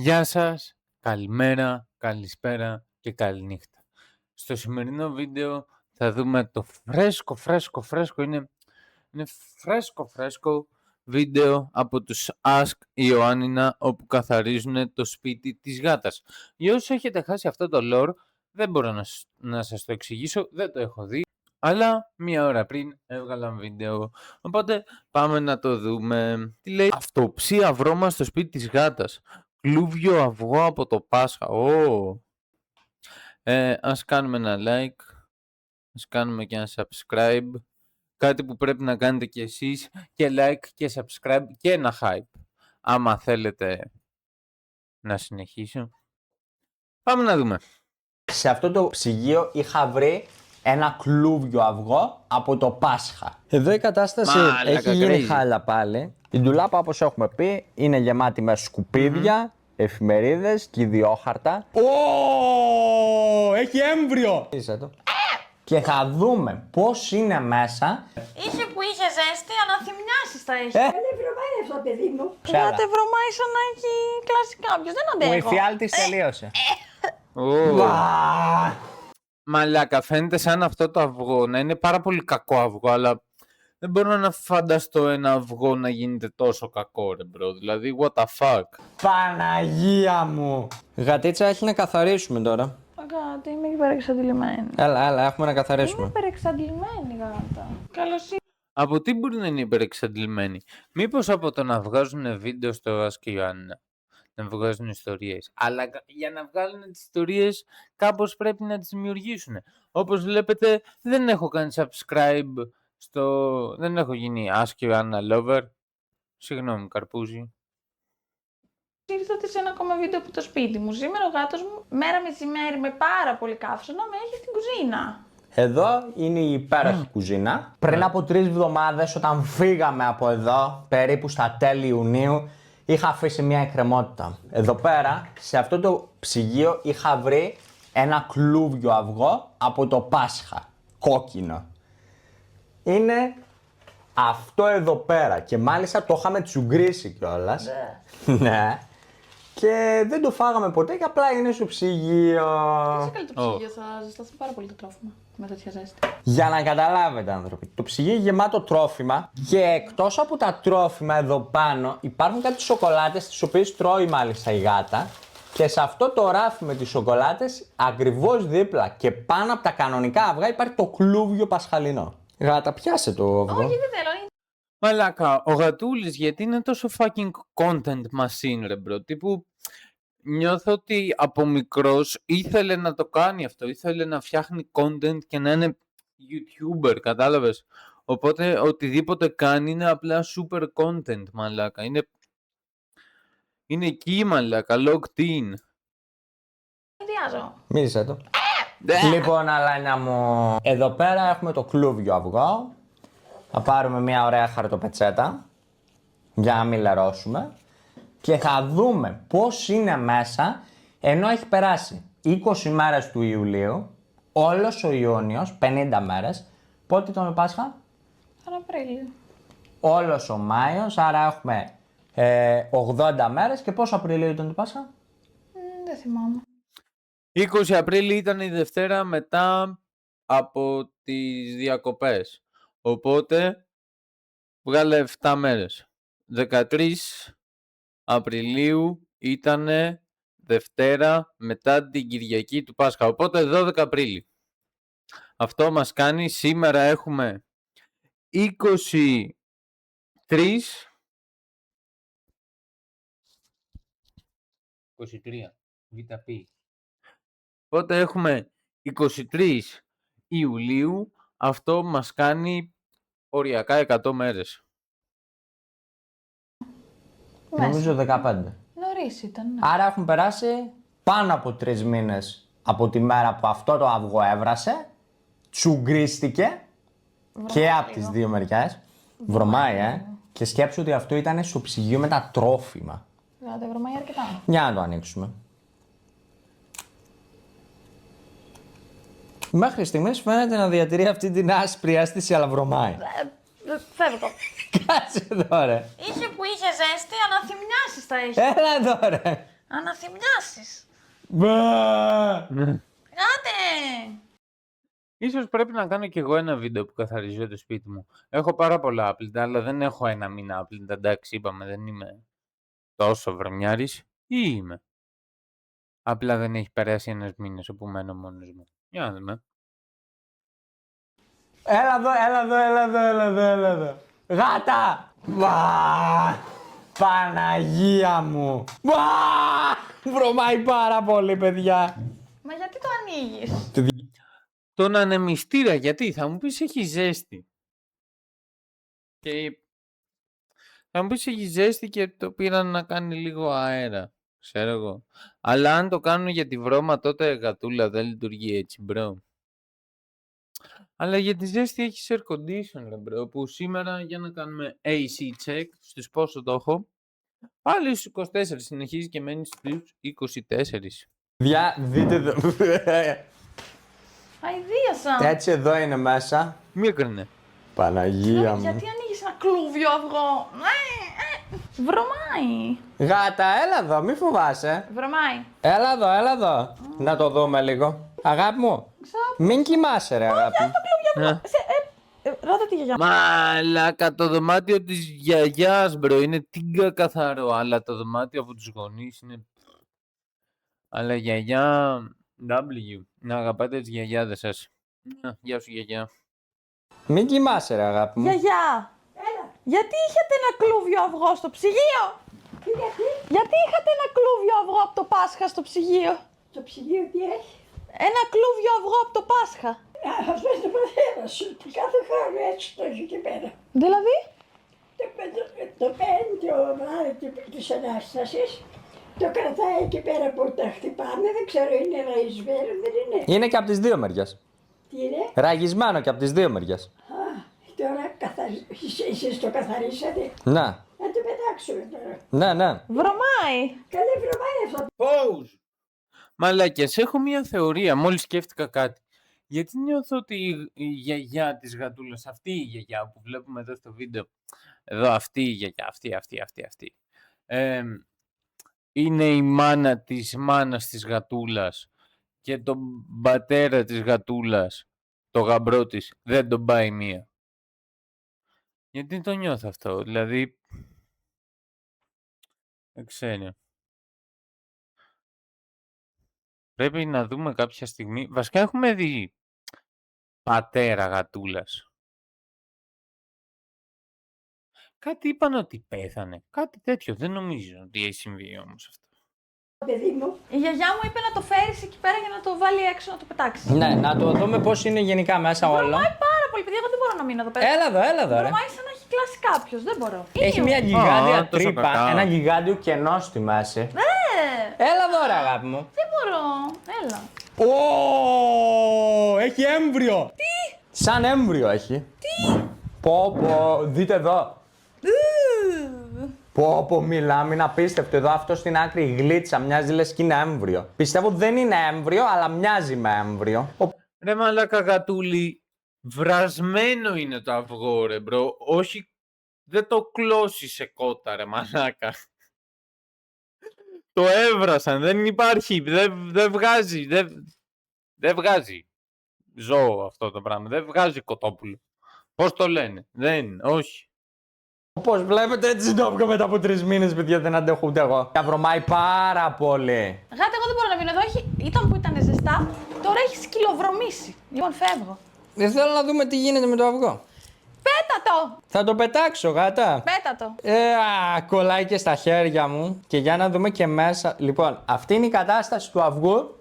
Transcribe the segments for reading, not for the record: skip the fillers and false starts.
Γεια σας, καλημέρα, καλησπέρα και καληνύχτα. Στο σημερινό βίντεο θα δούμε το φρέσκο, είναι φρέσκο βίντεο από τους Ask Ιωάννινα όπου καθαρίζουν το σπίτι της γάτας. Για όσους έχετε χάσει αυτό το lore, δεν μπορώ να σας το εξηγήσω, δεν το έχω δει, αλλά μία ώρα πριν έβγαλα βίντεο, οπότε πάμε να το δούμε. Τι λέει? Αυτοψία βρώμα στο σπίτι της γάτας. Κλούβιο αυγό από το Πάσχα. Ας κάνουμε ένα like, ας κάνουμε και ένα subscribe. Κάτι που πρέπει να κάνετε κι εσείς, και like και subscribe και ένα hype. Άμα θέλετε να συνεχίσω. Πάμε να δούμε. Σε αυτό το ψυγείο είχα βρει ένα κλούβιο αυγό από το Πάσχα. Εδώ η κατάσταση έχει γίνει χάλα πάλι. Η ντουλάπα, όπως έχουμε πει, είναι γεμάτη με σκουπίδια, εφημερίδες και ιδιόχαρτα. Έχει έμβριο! Και θα δούμε πώς είναι μέσα. Είχε που είχε ζέστη, αναθυμιάσεις θα έχει. Δεν βρωμάει αυτό, παιδί μου. Γάτε βρωμάει σαν να έχει κλάσει κάποιος, δεν αντέχω. Ο εφιάλτης τελείωσε. Μαλάκα, φαίνεται σαν αυτό το αυγό να είναι πάρα πολύ κακό αυγό, αλλά δεν μπορώ να φανταστώ ένα αυγό να γίνεται τόσο κακό, ρε μπρο. Δηλαδή, what the fuck. Παναγία μου! Γατίτσα, έχει να καθαρίσουμε τώρα. Γάτα, είμαι υπερεξαντλημένη. Έλα, έχουμε να καθαρίσουμε. Είμαι υπερεξαντλημένη, γάτα. Καλώς ήρθατε. Από τι μπορεί να είναι υπερεξαντλημένοι? Μήπως από το να βγάζουν βίντεο στο Ask Ιωάννινα, να βγάζουν ιστορίες. Αλλά για να βγάλουν τις ιστορίες κάπως πρέπει να τις δημιουργήσουν. Όπως βλέπετε, δεν έχω κάνει subscribe δεν έχω γίνει Ask Ιωάννινα Lover. Συγγνώμη, καρπούζι. Ήρθατε σε ένα ακόμα βίντεο από το σπίτι μου. Σήμερα ο γάτος μου, μέρα μεσημέρι με πάρα πολύ καύσωνα, με έχει στην κουζίνα. Εδώ είναι η υπέροχη κουζίνα. Πριν από 3 εβδομάδες, όταν φύγαμε από εδώ, περίπου στα τέλη Ιουνίου, είχα αφήσει μια εκκρεμότητα. Εδώ πέρα, σε αυτό το ψυγείο, είχα βρει ένα κλούβιο αυγό από το Πάσχα. Κόκκινο. Είναι αυτό εδώ πέρα. Και μάλιστα το είχαμε τσουγκρίσει κιόλας. Ναι. Και δεν το φάγαμε ποτέ και απλά είναι στο ψυγείο. Σε καλύτερο ψυγείο θα ζεσταθεί πάρα πολύ το τρόφιμα με τέτοια ζέστη. Για να καταλάβετε, άνθρωποι, το ψυγείο είναι γεμάτο τρόφιμα και εκτός από τα τρόφιμα εδώ πάνω υπάρχουν κάποιες σοκολάτες τις οποίες τρώει μάλιστα η γάτα και σε αυτό το ράφι με τις σοκολάτες ακριβώς δίπλα και πάνω από τα κανονικά αυγά υπάρχει το κλούβιο πασχαλινό. Γάτα, πιάσε το αυγό. Όχι, δεν θέλω. Μαλάκα, ο Γατούλης γιατί είναι τόσο fucking content machine, ρε μπρο. Τύπου νιώθω ότι από μικρός ήθελε να το κάνει αυτό. Ήθελε να φτιάχνει content και να είναι YouTuber, κατάλαβες. Οπότε οτιδήποτε κάνει είναι απλά super content, μαλάκα. Είναι εκεί, μαλάκα, logged in. Ιδιάζω. Μύρισε το. Λοιπόν, αλάνια μου, εδώ πέρα έχουμε το κλούβιο αυγό. Θα πάρουμε μια ωραία χαρτοπετσέτα για να μην λερώσουμε και θα δούμε πώς είναι μέσα ενώ έχει περάσει 20 μέρες του Ιουλίου, όλος ο Ιούνιος, 50 μέρες. Πότε ήταν το Πάσχα? Τον Απρίλιο. Όλος ο Μάιος, άρα έχουμε 80 μέρες. Και πόσο Απριλίου ήταν το Πάσχα? Δεν θυμάμαι. 20 Απρίλη ήταν η Δευτέρα μετά από τις διακοπές. Οπότε βγάλε 7 μέρες. 13 Απριλίου ήτανε Δευτέρα μετά την Κυριακή του Πάσχα. Οπότε 12 Απρίλη. Αυτό μας κάνει, σήμερα έχουμε 23 VP. Οπότε έχουμε 23 Ιουλίου. Αυτό μας κάνει οριακά 100 μέρες. Νομίζω 15. Νωρίς ήταν. Ναι. Άρα έχουν περάσει πάνω από 3 μήνες από τη μέρα που αυτό το αυγό έβρασε, τσουγκρίστηκε και από τις δύο μεριές. Βρωμάει, Και σκέψου ότι αυτό ήταν στο ψυγείο με τα τρόφιμα. Γάτα, βρωμάει αρκετά. Για να το ανοίξουμε. Μέχρι στιγμής φαίνεται να διατηρεί αυτή την άσπρη αίσθηση, αλλά βρωμάει. Φεύγω. Κάτσε εδώ, ρε. Είχε που είχε ζέστη, αναθυμιάσεις θα έχει. Έλα εδώ, ρε. Αναθυμιάσεις. Μπα! Γάτε! Ίσως πρέπει να κάνω κι εγώ ένα βίντεο που καθαρίζω το σπίτι μου. Έχω πάρα πολλά άπλυτα, αλλά δεν έχω ένα μήνα άπλυτα. Εντάξει, είπαμε, δεν είμαι τόσο βρωμιάρης. Ή είμαι. Απλά δεν έχει περάσει ένας μήνας όπου μένω μόνος μου. Για να δούμε. Έλα εδώ, έλα εδώ, έλα εδώ, έλα εδώ, έλα εδώ. Γάτα! Μπα! Παναγία μου! Μπα! Βρωμάει πάρα πολύ, παιδιά. Μα γιατί το ανοίγεις? Τον ανεμιστήρα, γιατί θα μου πεις έχει ζέστη. Και θα μου πεις έχει ζέστη και το πήραν να κάνει λίγο αέρα. Ξέρω εγώ. Αλλά αν το κάνουν για τη βρώμα, τότε γατούλα δεν λειτουργεί έτσι, μπρο. Αλλά για τη ζέστη έχεις air condition, ρε μπρο, που σήμερα για να κάνουμε AC check, στους πόσο το έχω, πάλι στους 24, συνεχίζει και μένει στους 24. Παιδιά, δείτε εδώ. Αηδίασα. Έτσι εδώ είναι μέσα. Μη έκρινε. Παναγία μου. Γιατί ανοίγεις ένα κλούβιο αυγό? Βρωμάει. Γάτα, έλα εδώ, μη φοβάσαι. Βρωμάει. Έλα εδώ, έλα εδώ. Να το δούμε λίγο. Αγάπη μου, μην κοιμάσαι ρε αγάπη μου. Ναι. Ρώτα τη γιαγιά. Μαλάκα, το δωμάτιο της γιαγιάς, μπρο, είναι τίγκα καθαρό, αλλά το δωμάτιο από τους γονείς είναι... Αλλά γιαγιά... W. Να αγαπάτε τις γιαγιάδες σας. Γεια σου γιαγιά. Μην κοιμάσαι ρε αγάπη μου. Γιαγιά. Γιατί είχατε ένα κλούβιο αυγό στο ψυγείο? Γιατί είχατε ένα κλούβιο αυγό από το Πάσχα στο ψυγείο? Το ψυγείο τι έχει. Ένα κλούβιο αυγό από το Πάσχα. Αυτό είναι το πατέρα σου. Που κάθε χρόνο έτσι το έχει εκεί πέρα. Δηλαδή? Το παίρνει το βράδυ της Ανάστασης. Το κρατάει εκεί πέρα που τα χτυπάμε. Δεν ξέρω, είναι ραϊσμένο, δεν είναι. Είναι και από τις δύο μεριές. Τι είναι. Ραγισμένο και από τις δύο μεριές. Α, τώρα εσείς το καθαρίσατε. Ναι, Να το πετάξουμε τώρα. ναι, ναι. Βρωμάει. Καλή βρωμάει αυτό. Pause! Μαλάκες, έχω μία θεωρία, μόλις σκέφτηκα κάτι. Γιατί νιώθω ότι η γιαγιά της γατούλας, αυτή η γιαγιά που βλέπουμε εδώ στο βίντεο, εδώ αυτή η γιαγιά, αυτή, είναι η μάνα της μάνας της γατούλας και τον πατέρα της γατούλας, το γαμπρό της, δεν τον πάει μία. Γιατί το νιώθω αυτό, δηλαδή, δεν ξέρω. Πρέπει να δούμε κάποια στιγμή. Βασικά έχουμε δει πατέρα γατούλας. Κάτι είπαν ότι πέθανε. Κάτι τέτοιο. Δεν νομίζω ότι έχει συμβεί όμως αυτό. Παιδί μου, Η γιαγιά μου είπε να το φέρεις εκεί πέρα για να το βάλει έξω να το πετάξει. Ναι, να το δούμε πώς είναι γενικά μέσα όλο. Βρωμάει πάρα πολύ, παιδιά. Εγώ δεν μπορώ να μείνω εδώ πέρα. Έλα εδώ, έλα εδώ ρε. Βρωμάει σαν να έχει κλάσει κάποιο. Δεν μπορώ. Έχει Ήλιο. μια γιγάντια τόσο τρύπα, κακά. ένα γιγάντιο κενό στη μέση. Έλα εδώ ρε αγάπη μου. Δεν μπορώ. Έλα. Ω, έχει έμβριο. Τι? Σαν έμβριο έχει. Τι? Πω, δείτε εδώ. Πω, μιλάμε, είναι απίστευτο. Εδώ αυτό στην άκρη η γλίτσα μοιάζει λες και είναι έμβριο. Πιστεύω δεν είναι έμβριο, αλλά μοιάζει με έμβριο. Ρε μαλάκα γατούλη, βρασμένο είναι το αυγό ρε μπρο. Όχι, δεν το κλώσει σε κότα ρε μαλάκα. Το έβρασαν, δεν υπάρχει, δεν βγάζει, δεν βγάζει ζώο αυτό το πράγμα, δεν βγάζει κοτόπουλο. Πώς το λένε, δεν, όχι. Όπως βλέπετε έτσι το αυγό μετά από 3 μήνες, παιδιά, δεν αντέχω ούτε εγώ. Τα βρωμάει πάρα πολύ. Γάτα, εγώ δεν μπορώ να μείνω εδώ. Ήταν που ήταν ζεστά, τώρα έχει σκυλοβρωμίσει. Λοιπόν, φεύγω. Δεν θέλω να δούμε τι γίνεται με το αυγό. Πέτα το! Θα το πετάξω, γάτα. Πέτα το! Κολλάει και στα χέρια μου. Και για να δούμε και μέσα. Λοιπόν, αυτή είναι η κατάσταση του αυγού.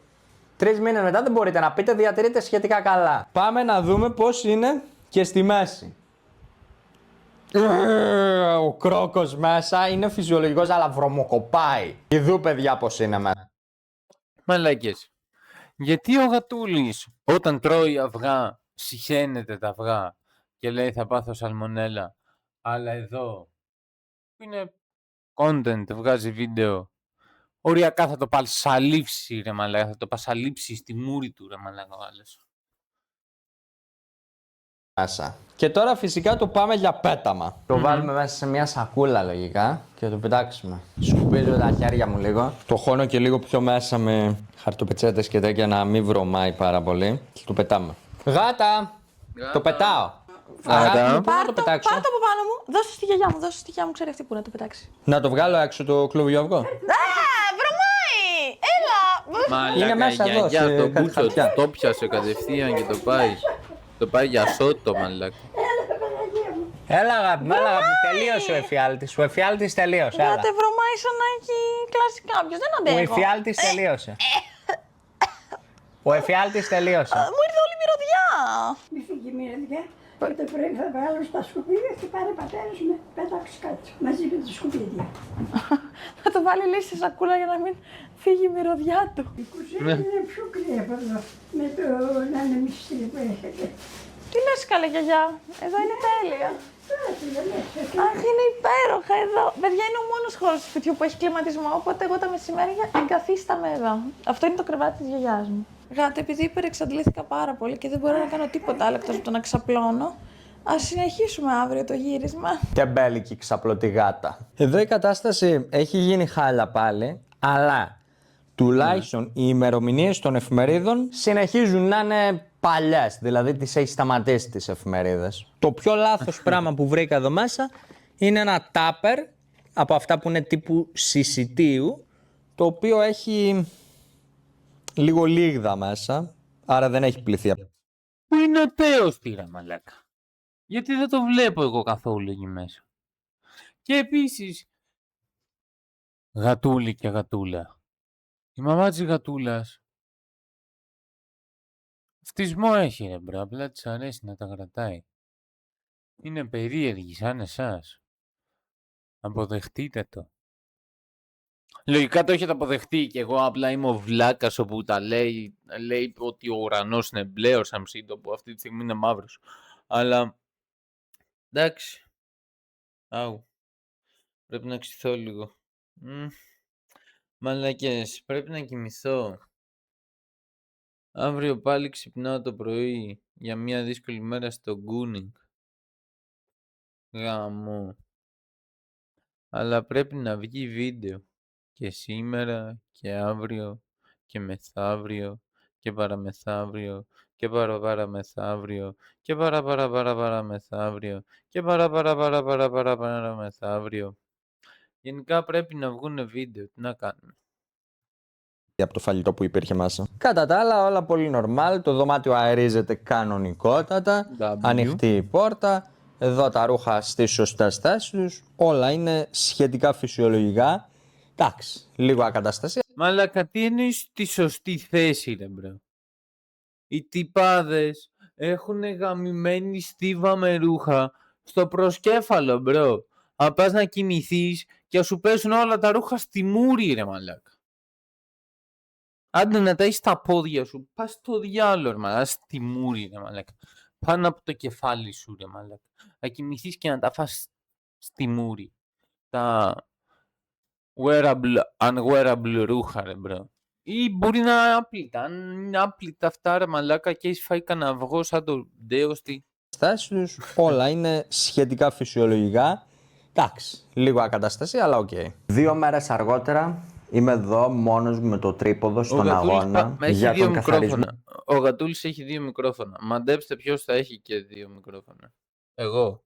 3 μήνες μετά δεν μπορείτε να πείτε, διατηρείται σχετικά καλά. Πάμε να δούμε πώς είναι και στη μέση. Ο κρόκος μέσα είναι φυσιολογικός, αλλά βρωμοκοπάει. Ειδού, παιδιά, πώς είναι μέσα. Μαλάκες, γιατί ο γατούλης όταν τρώει αυγά συχαίνεται τα αυγά και λέει θα πάθω σαλμονέλα, αλλά εδώ που είναι content, βγάζει βίντεο, οριακά θα το πασαλείψει ρε μαλάκα, θα το πασαλείψει στη μούρη του ρε μαλάκα ο άλλος. μέσα. Και τώρα φυσικά το πάμε για πέταμα. Το βάλουμε μέσα σε μια σακούλα λογικά και το πετάξουμε. Σκουπίζω τα χέρια μου λίγο. Το χώνω και λίγο πιο μέσα με χαρτοπετσέτες και τέτοια να μην βρωμάει πάρα πολύ. Και το πετάμε. Γάτα! Το πετάω. Αγάπη μου, πού να το πετάξω? Πάρ' το από πάνω μου, δώσε στη γιαγιά μου, δώσε στη γιαγιά μου, ξέρει αυτή που να το πετάξει. Να το βγάλω έξω το κλουβιό αυγό. Βρωμάει! Έλα! Μαλάκα, Είναι μέσα η εδώ, γιαγιά σε το κάτι μπούτσο χαρτιά. το πιάσε κατευθείαν και το πάει. Το πάει για σώτο, μαλάκα. Έλα, Παναγία μου. Έλα αγάπη μου, τελείωσε ο εφιάλτης. Ο εφιάλτης τελείωσε. Έλα. Γάτε, βρωμάει σαν να έχει κλάσει κάποιος, δεν Ο αντέχω. εφιάλτης τελείωσε. Ο εφιάλτης τελείωσε. Μου ήρθε όλη η μυρωδιά. Μη φύγει η μυρωδιά. Και το πρωί θα βάλω στα σκουπίδια και πάρε πατέρας με πέταξε κάτω μαζί με τα σκουπίδια. Θα το βάλει λύση σε σακούλα για να μην φύγει η μυρωδιά του. Η κουζίνα είναι πιο κρύα από εδώ με το ανεμιστήρι που έχετε. Τι λες καλέ γιαγιά, εδώ είναι τέλεια. Κάτι δεν έχετε. Αχ, είναι υπέροχα εδώ. Παιδιά, είναι ο μόνος χώρος του σπιτιού που έχει κλιματισμό, οπότε εγώ τα μεσημέρια εγκαθίσταμαι εδώ. Αυτό είναι το κρεβάτι της γιαγιάς μου. Γάτε, επειδή υπερεξαντλήθηκα πάρα πολύ και δεν μπορώ να κάνω τίποτα άλλο εκτός από το να ξαπλώνω, ας συνεχίσουμε αύριο το γύρισμα. Τεμπέλικη ξαπλωτή γάτα. Εδώ η κατάσταση έχει γίνει χάλια πάλι, αλλά τουλάχιστον οι ημερομηνίες των εφημερίδων συνεχίζουν να είναι παλιές, δηλαδή τις έχει σταματήσει τις εφημερίδες. Το πιο λάθος πράγμα που βρήκα εδώ μέσα είναι ένα τάπερ από αυτά που είναι τύπου συσιτίου, το οποίο έχει λίγο λίγδα μέσα, άρα δεν έχει πληθεί. Πού είναι ο Τέος τύρα, μαλάκα? Γιατί δεν το βλέπω εγώ καθόλου εκεί μέσα. Και επίσης, γατούλη και γατούλα. Η μαμά της γατούλας φτισμό έχει ρε μπρο, απλά της αρέσει να τα κρατάει. Είναι περίεργη σαν εσάς. Αποδεχτείτε το. Λογικά το έχετε αποδεχτεί και εγώ απλά είμαι ο βλάκας όπου τα λέει ότι ο ουρανός είναι μπλε, ο Σαμσίντο που αυτή τη στιγμή είναι μαύρος. Αλλά εντάξει. Αου. Πρέπει να ξυθώ λίγο. Μαλακές, πρέπει να κοιμηθώ. Αύριο πάλι ξυπνάω το πρωί για μια δύσκολη μέρα στο Γκούνινγκ. Γαμώ. Αλλά πρέπει να βγει βίντεο. Και σήμερα και αύριο και μεθαύριο και παραμεθαύριο και παραπαραμεθαύριο και παραπαραμεθαύριο και παραπαραμεθαύριο. Γενικά πρέπει να βγουν βίντεο. Τι να κάνουμε. Από το φαγητό που υπήρχε μέσα. Κατά τα άλλα, όλα πολύ normal. Το δωμάτιο αερίζεται κανονικότατα. W. Ανοιχτή η πόρτα. Εδώ τα ρούχα στις σωστές θέσεις τους. Όλα είναι σχετικά φυσιολογικά. Εντάξει, λίγο ακαταστασία. Μαλάκα, τι εννοείς στη σωστή θέση, ρε μπρο? Οι τυπάδες έχουν γαμημένη στίβα με ρούχα στο προσκέφαλο, μπρο. Αν πας να κοιμηθείς και σου πέσουν όλα τα ρούχα στη μούρη, ρε μαλάκα. Άντε να τα έχεις στα πόδια σου, πας στο διάλογο, ρε μαλάκα, στη μούρη, ρε μαλάκα. Πάνω από το κεφάλι σου, ρε μαλάκα. Να κοιμηθείς και να τα φας στη μούρη. Τα unwearable ρούχα, ρε μπρο. Ή μπορεί να είναι άπλυτα. Αν είναι άπλυτα αυτά, ρε μαλάκα, και έχεις φάει κανένα αυγό σαν το ντέος τι. Θέσεις τους, όλα είναι σχετικά φυσιολογικά. Εντάξει, λίγο ακαταστασία, αλλά οκ. 2 μέρες αργότερα είμαι εδώ μόνος μου με το τρίποδο στον αγώνα έχει για δύο τον καθαρισμό. μικρόφωνα. Ο Γατούλης έχει 2 μικρόφωνα. Μαντέψτε ποιος θα έχει και 2 μικρόφωνα. Εγώ.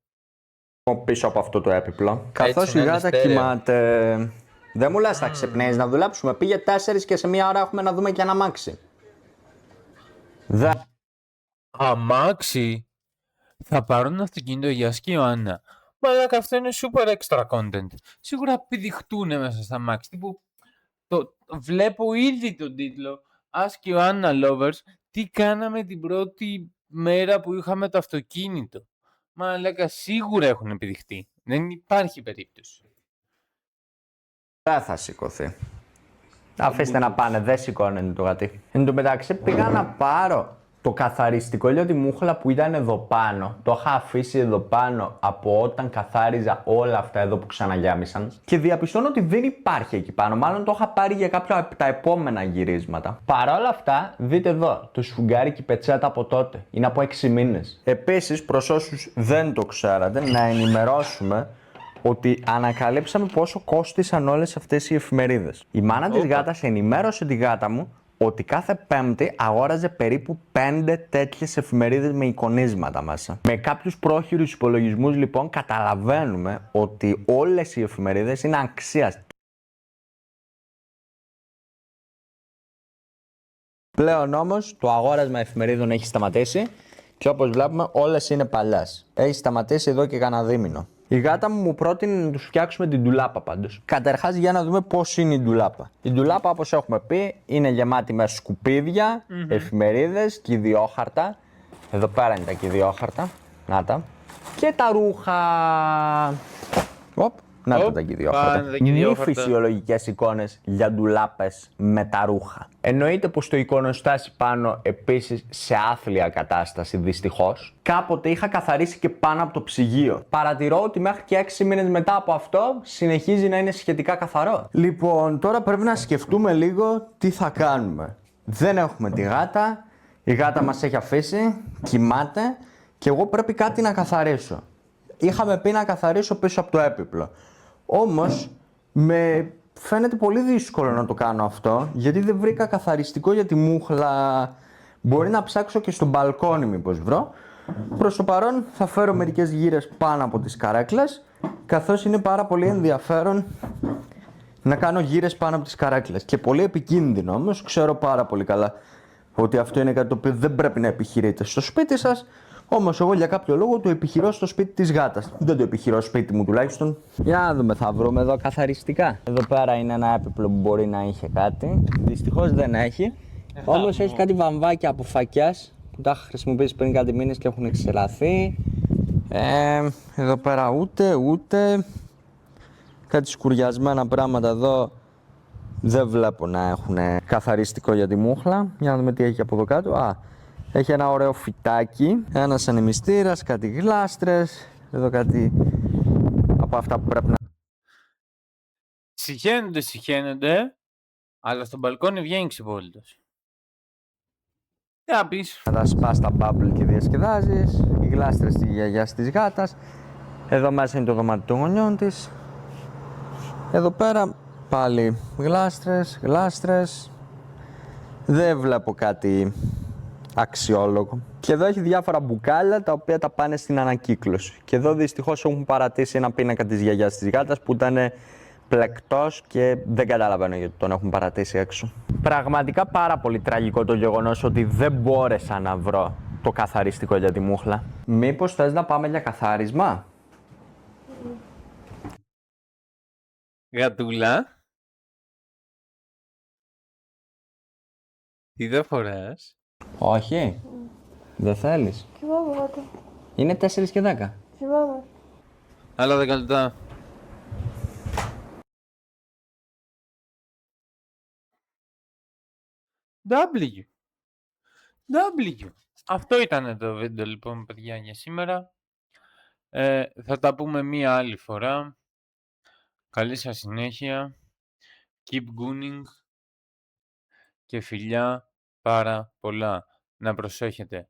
Πίσω από αυτό το έπιπλο. Καθώς να η είναι γάτα στέρεο. κοιμάται. Δεν μου λες θα ξυπνήσεις να δουλέψουμε. Πήγε 4 και σε 1 ώρα έχουμε να δούμε και ένα αμάξι. Αμάξι. Θα πάρουν αυτοκίνητο για Ιωάννα. Μαλάκα, αυτό είναι super extra content. Σίγουρα πηδηχτούνε μέσα στα αμάξι. Τύπου, βλέπω ήδη τον τίτλο Ask Joanna Lovers. Τι κάναμε την πρώτη μέρα που είχαμε το αυτοκίνητο. Μαλάκα, σίγουρα έχουν πηδηχτεί. Δεν υπάρχει περίπτωση. Δεν θα σηκωθεί. Αφήστε να πάνε, δεν σηκώνεται το γατί. Εν τω μεταξύ πήγα να πάρω Το καθαριστικό για τη μούχλα που ήταν εδώ πάνω, το είχα αφήσει εδώ πάνω από όταν καθάριζα όλα αυτά εδώ που ξαναγιάμισαν και διαπιστώνω ότι δεν υπάρχει εκεί πάνω, μάλλον το είχα πάρει για κάποια από τα επόμενα γυρίσματα. Παρ' όλα αυτά, δείτε εδώ, το σφουγγάρι πετσέτα από τότε, είναι από 6 μήνες. Επίσης, προς όσους δεν το ξέρατε, να ενημερώσουμε ότι ανακαλύψαμε πόσο κόστησαν όλες αυτές οι εφημερίδες. Η μάνα της γάτας ενημέρωσε τη γάτα μου ότι κάθε Πέμπτη αγόραζε περίπου 5 τέτοιες εφημερίδες με εικονίσματα μέσα. Με κάποιους πρόχειρους υπολογισμούς λοιπόν καταλαβαίνουμε ότι όλες οι εφημερίδες είναι αξίας. Πλέον όμως το αγόρασμα εφημερίδων έχει σταματήσει και όπως βλέπουμε όλες είναι παλιές. Έχει σταματήσει εδώ και κανένα δίμηνο. Η γάτα μου πρότεινε να τους φτιάξουμε την ντουλάπα πάντως. Καταρχάς για να δούμε πώς είναι η ντουλάπα. Η ντουλάπα όπως έχουμε πει είναι γεμάτη με σκουπίδια, εφημερίδες, κηδιόχαρτα. Εδώ πέρα είναι τα κηδιόχαρτα. Να τα. Και τα ρούχα. Να τα τα κηδιόχαρτα. Μη φυσιολογικές εικόνες για ντουλάπες με τα ρούχα. Εννοείται πως το εικονοστάσι πάνω επίσης σε άθλια κατάσταση δυστυχώς. Κάποτε είχα καθαρίσει και πάνω από το ψυγείο. Παρατηρώ ότι μέχρι και 6 μήνες μετά από αυτό συνεχίζει να είναι σχετικά καθαρό. Λοιπόν, τώρα πρέπει να σκεφτούμε λίγο τι θα κάνουμε. Δεν έχουμε τη γάτα, η γάτα μας έχει αφήσει, κοιμάται και εγώ πρέπει κάτι να καθαρίσω. Είχαμε πει να καθαρίσω πίσω από το έπιπλο. Όμως, με φαίνεται πολύ δύσκολο να το κάνω αυτό, γιατί δεν βρήκα καθαριστικό για τη μούχλα. Μπορεί να ψάξω και στο μπαλκόνι μήπως βρω. Προς το παρόν θα φέρω μερικές γύρες πάνω από τις καρέκλες, καθώς είναι πάρα πολύ ενδιαφέρον να κάνω γύρες πάνω από τις καρέκλες. Και πολύ επικίνδυνο όμως, ξέρω πάρα πολύ καλά ότι αυτό είναι κάτι το οποίο δεν πρέπει να επιχειρείτε στο σπίτι σας. Όμως εγώ για κάποιο λόγο το επιχειρώ στο σπίτι της γάτας. Δεν το επιχειρώ σπίτι μου τουλάχιστον. Για να δούμε, θα βρούμε εδώ καθαριστικά. Εδώ πέρα είναι ένα έπιπλο που μπορεί να είχε κάτι. Δυστυχώς δεν έχει. Όμως έχει κάτι βαμβάκια από φακιάς που τα έχω χρησιμοποιήσει πριν κάτι μήνες και έχουν εξελαθεί. Εδώ πέρα ούτε. Κάτι σκουριασμένα πράγματα εδώ. Δεν βλέπω να έχουν καθαριστικό για τη μούχλα. Για να δούμε τι έχει από εδώ κάτω. Έχει ένα ωραίο φυτάκι, ένας ανεμιστήρας, κάτι γλάστρες, εδώ κάτι από αυτά που πρέπει να... Συχαίνονται, αλλά στο μπαλκόνι βγαίνει ξυπόλυτος. Θα πεις. Να τα σπάς τα bubble και διασκεδάζεις, οι γλάστρες της γιαγιάς της γάτας. Εδώ μέσα είναι το δωμάτιο των γονιών της. Εδώ πέρα πάλι γλάστρες. Δεν βλέπω κάτι αξιόλογο. Και εδώ έχει διάφορα μπουκάλια τα οποία τα πάνε στην ανακύκλωση. Και εδώ δυστυχώς έχουν παρατήσει ένα πίνακα της γιαγιάς της γάτας που ήταν πλεκτός και δεν καταλαβαίνω γιατί τον έχουν παρατήσει έξω. Πραγματικά πάρα πολύ τραγικό το γεγονός ότι δεν μπόρεσα να βρω το καθαριστικό για τη μούχλα. Μήπως θες να πάμε για καθάρισμα? Γατούλα. Τι δεν φοράς? Όχι. Δεν θέλεις. Κοιμάμαι γάτα. Είναι 4 και 10. Κοιμάμαι. Άλλα 10 λεπτά. W. Αυτό ήταν το βίντεο λοιπόν παιδιά για σήμερα. Θα τα πούμε μία άλλη φορά. Καλή σας συνέχεια. Keep gooning. Και φιλιά πάρα πολλά. Να προσέχετε.